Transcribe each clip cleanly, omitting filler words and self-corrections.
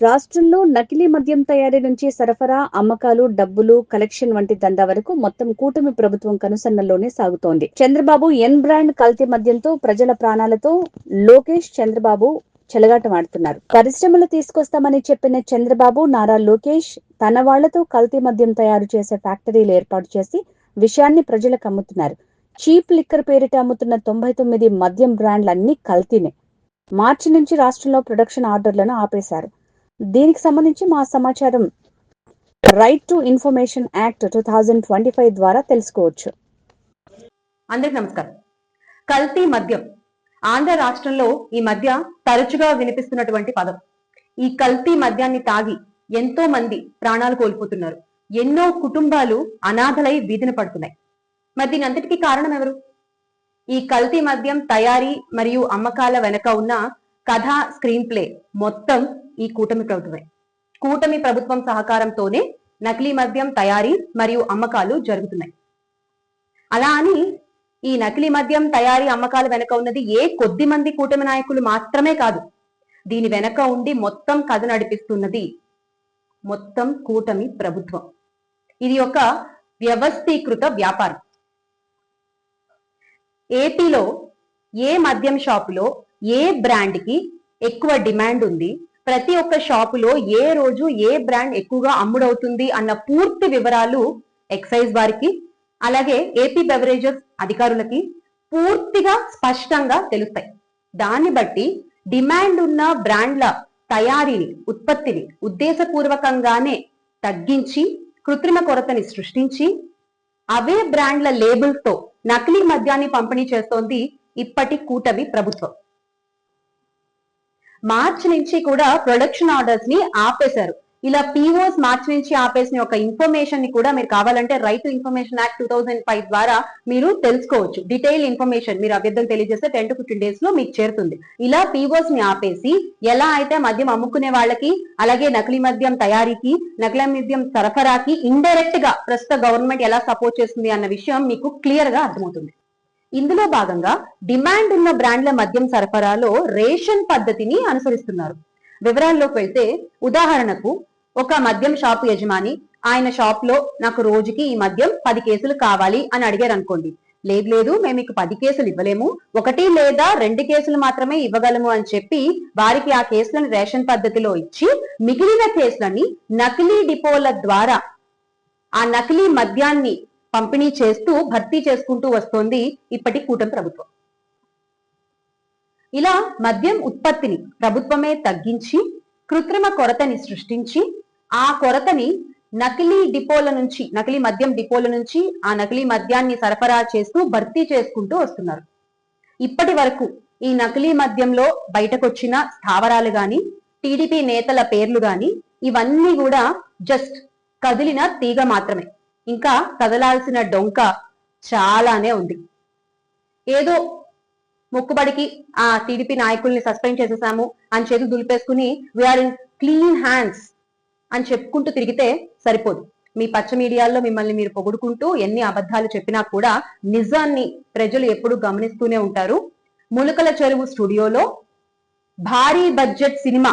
రాష్ట్రంలో నకిలీ మద్యం తయారీ నుంచి సరఫరా, అమ్మకాలు, డబ్బులు కలెక్షన్ వంటి దందా వరకు మొత్తం కూటమి ప్రభుత్వం కనుసన్నల్లోనే సాగుతోంది. చంద్రబాబు ఎన్ బ్రాండ్ కల్తీ మద్యంతో ప్రజల ప్రాణాలతో లోకేష్, చంద్రబాబు చెలగాటమాడుతున్నారు. పరిశ్రమలు తీసుకొస్తామని చెప్పిన చంద్రబాబు, నారా లోకేష్ తన వాళ్లతో కల్తీ మద్యం తయారు చేసే ఫ్యాక్టరీలు ఏర్పాటు చేసి విషయాన్ని ప్రజలకు అమ్ముతున్నారు. చీప్ లిక్కర్ పేరిట అమ్ముతున్న 99 మద్యం బ్రాండ్లన్నీ కల్తీనే. మార్చి నుంచి రాష్ట్రంలో ప్రొడక్షన్ ఆర్డర్లను ఆపేశారు. దీనికి సంబంధించి మా సమాచారం రైట్ టు ఇన్ఫర్మేషన్ యాక్ట్ 2025 ద్వారా తెలుసుకోవచ్చు. అందరికి నమస్కారం. కల్తీ మద్యం ఆంధ్ర రాష్ట్రంలో ఈ మధ్య తరచుగా వినిపిస్తున్నటువంటి పదం. ఈ కల్తీ మద్యాన్ని తాగి ఎంతో మంది ప్రాణాలు కోల్పోతున్నారు. ఎన్నో కుటుంబాలు అనాథలై వీధిన పడుతున్నాయి. మరి దీని అంతటికీ కారణం ఎవరు? ఈ కల్తీ మద్యం తయారీ మరియు అమ్మకాల వెనక ఉన్న కథ, స్క్రీన్ ప్లే మొత్తం ఈ కూటమి ప్రభుత్వమే. కూటమి ప్రభుత్వం సహకారంతోనే నకిలీ మద్యం తయారీ మరియు అమ్మకాలు జరుగుతున్నాయి. అలా అని ఈ నకిలీ మద్యం తయారీ అమ్మకాల వెనక ఉన్నది ఏ కొద్ది మంది కూటమి నాయకులు మాత్రమే కాదు. దీని వెనక ఉండి మొత్తం కథ నడిపిస్తున్నది మొత్తం కూటమి ప్రభుత్వం. ఇది ఒక వ్యవస్థీకృత వ్యాపారం. ఏపీలో ఏ మద్యం షాపులో ఏ బ్రాండ్ కి ఎక్కువ డిమాండ్ ఉంది, ప్రతి ఒక్క షాపులో ఏ రోజు ఏ బ్రాండ్ ఎక్కువగా అమ్ముడవుతుంది అన్న పూర్తి వివరాలు ఎక్సైజ్ వారికి, అలాగే ఏపీ బెవరేజెస్ అధికారులకి పూర్తిగా స్పష్టంగా తెలుస్తాయి. దాన్ని బట్టి డిమాండ్ ఉన్న బ్రాండ్ల తయారీని, ఉత్పత్తిని ఉద్దేశపూర్వకంగానే తగ్గించి కృత్రిమ కొరతని సృష్టించి అవే బ్రాండ్ల లేబుల్స్ తో నకిలీ మద్యాన్ని పంపిణీ చేస్తోంది ఇప్పటి కూటమి ప్రభుత్వం. మార్చి నుంచి కూడా ప్రొడక్షన్ ఆర్డర్స్ ని ఆపేశారు. ఇలా పీఓస్ మార్చి నుంచి ఆపేసిన ఒక ఇన్ఫర్మేషన్ ని కూడా మీరు కావాలంటే రైట్ టు ఇన్ఫర్మేషన్ యాక్ట్ 2005 ద్వారా మీరు తెలుసుకోవచ్చు. డీటెయిల్ ఇన్ఫర్మేషన్ మీరు అభ్యర్థన తెలియజేస్తే 10 to 15 days లో మీకు చేరుతుంది. ఇలా పీఓస్ ని ఆపేసి ఎలా అయితే మద్యం అమ్ముకునే వాళ్ళకి, అలాగే నకిలీ మద్యం తయారీకి, నకిలీ మద్యం సరఫరాకి ఇండైరెక్ట్ గా ప్రస్తుత గవర్నమెంట్ ఎలా సపోర్ట్ చేస్తుంది అన్న విషయం మీకు క్లియర్ గా అర్థమవుతుంది. ఇందులో భాగంగా డిమాండ్ ఉన్న బ్రాండ్ల మద్యం సరఫరాలో రేషన్ పద్ధతిని అనుసరిస్తున్నారు. వివరాల్లోకి వెళ్తే, ఉదాహరణకు ఒక మద్యం షాప్ యజమాని ఆయన షాప్ లో నాకు రోజుకి ఈ మద్యం 10 కేసులు కావాలి అని అడిగారు అనుకోండి. లేదు మేము మీకు 10 కేసులు ఇవ్వలేము, 1 లేదా 2 కేసులు మాత్రమే ఇవ్వగలము అని చెప్పి వారికి ఆ కేసులను రేషన్ పద్ధతిలో ఇచ్చి మిగిలిన కేసులని నకిలీ డిపోల ద్వారా ఆ నకిలీ మద్యాన్ని పంపిణీ చేస్తూ భర్తీ చేసుకుంటూ వస్తోంది ఇప్పటి కూటమి ప్రభుత్వం. ఇలా మద్యం ఉత్పత్తిని ప్రభుత్వమే తగ్గించి కృత్రిమ కొరతని సృష్టించి ఆ కొరతని నకిలీ మద్యం డిపోల నుంచి ఆ నకిలీ మద్యాన్ని సరఫరా చేస్తూ భర్తీ చేసుకుంటూ వస్తున్నారు. ఇప్పటి వరకు ఈ నకిలీ మద్యంలో బయటకొచ్చిన స్థావరాలు గాని, టీడీపీ నేతల పేర్లు గాని ఇవన్నీ కూడా జస్ట్ కదిలిన తీగ మాత్రమే. ఇంకా కదలాల్సిన డొంక చాలానే ఉంది. ఏదో మొక్కుబడికి ఆ టీడీపీ నాయకుల్ని సస్పెండ్ చేసేసాము అని చేతులు దులిపేసుకుని వీఆర్ ఇన్ క్లీన్ హ్యాండ్స్ అని చెప్పుకుంటూ తిరిగితే సరిపోదు. మీ పచ్చ మీడియాల్లో మిమ్మల్ని మీరు పొగుడుకుంటూ ఎన్ని అబద్ధాలు చెప్పినా కూడా నిజాన్ని ప్రజలు ఎప్పుడు గమనిస్తూనే ఉంటారు. ములకల చెరువు స్టూడియోలో భారీ బడ్జెట్ సినిమా,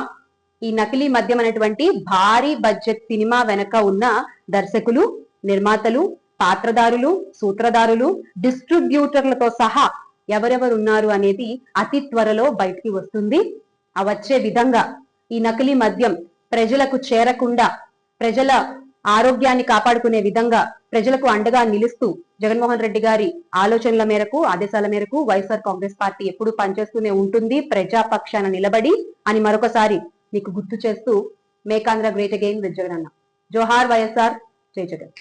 ఈ నకిలీ మద్యం అనేటువంటి భారీ బడ్జెట్ సినిమా వెనక ఉన్న దర్శకులు, నిర్మాతలు, పాత్రదారులు, సూత్రధారులు, డిస్ట్రిబ్యూటర్లతో సహా ఎవరెవరు ఉన్నారు అనేది అతి త్వరలో బయటికి వస్తుంది. ఆ వచ్చే విధంగా ఈ నకిలీ మద్యం ప్రజలకు చేరకుండా ప్రజల ఆరోగ్యాన్ని కాపాడుకునే విధంగా ప్రజలకు అండగా నిలుస్తూ జగన్మోహన్ రెడ్డి గారి ఆలోచనల మేరకు, ఆదేశాల మేరకు వైఎస్ఆర్ కాంగ్రెస్ పార్టీ ఎప్పుడు పనిచేస్తూనే ఉంటుంది, ప్రజాపక్షాన నిలబడి అని మరొకసారి మీకు గుర్తు చేస్తూ make Andhra great again with Jagan అన్న. జోహార్ వైఎస్ఆర్, జై జగన్.